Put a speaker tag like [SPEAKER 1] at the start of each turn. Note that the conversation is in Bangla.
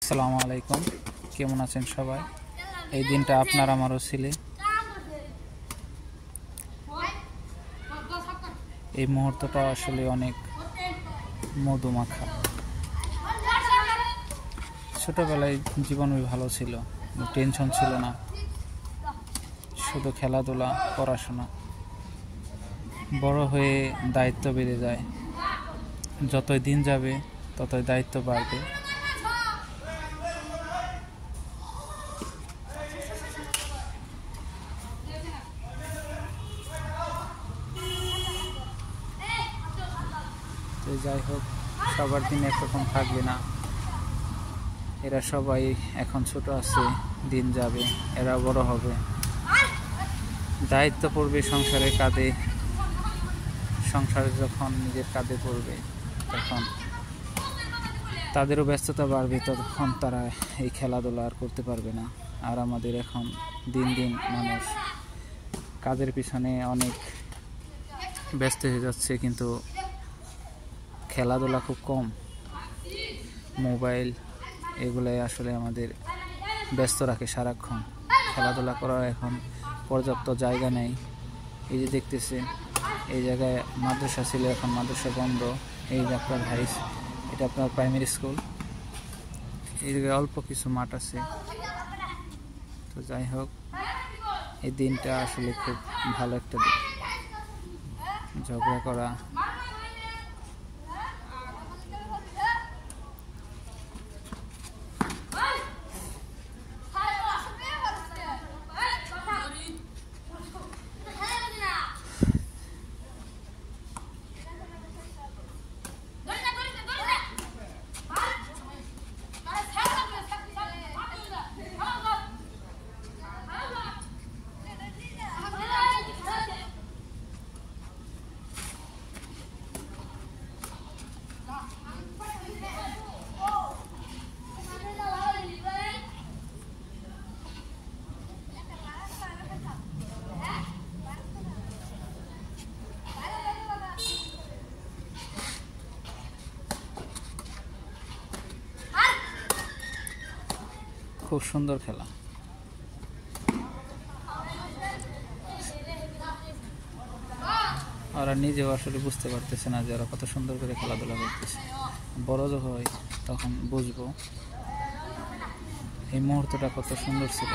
[SPEAKER 1] আসসালামু আলাইকুম, কেমন আছেন সবাই? এই দিনটা আপনার আমারও ছিলে। এই মুহূর্তটা আসলে অনেক মধুমাখা। ছোটবেলায় জীবনই ভালো ছিল, টেনশন ছিল না, শুধু খেলাধুলা, পড়াশোনা। বড় হয়ে দায়িত্ব বেড়ে যায়, যতই দিন যাবে ততই দায়িত্ব বাড়বে। তো যাই হোক, সবার দিন একরকম থাকবে না। এরা সবাই এখন ছোট আছে, দিন যাবে, এরা বড় হবে, দায়িত্ব পড়বে সংসারের কাঁধে। সংসার যখন নিজের কাঁধে পড়বে তখন তাদেরও ব্যস্ততা বাড়বে, তখন তারা এই খেলাধুলা আর করতে পারবে না। আর আমাদের এখন দিন দিন মানুষ কাজের পিছনে অনেক ব্যস্ত হয়ে যাচ্ছে, কিন্তু খেলাধুলা খুব কম। মোবাইল এগুলাই আসলে আমাদের ব্যস্ত রাখে সারাক্ষণ। খেলাধুলা করার এখন পর্যাপ্ত জায়গা নেই। এই যে দেখতেছেন, এই জায়গায় মাদ্রাসা ছিল, এখন মাদ্রাসা বন্ধ। এই যে আপনার এটা আপনার প্রাইমারি স্কুল। এই জায়গায় অল্প কিছু মাঠ আছে। তো যাই হোক, এই দিনটা আসলে খুব ভালো একটা দিন। ঝগড়া করা, খুব সুন্দর খেলা। ওরা নিজেও আসলে বুঝতে পারতেছে না যে ওরা কত সুন্দর করে খেলাধুলা করতেছে। বড় যখন হয় তখন বুঝবো এই মুহূর্তটা কত সুন্দর ছিল।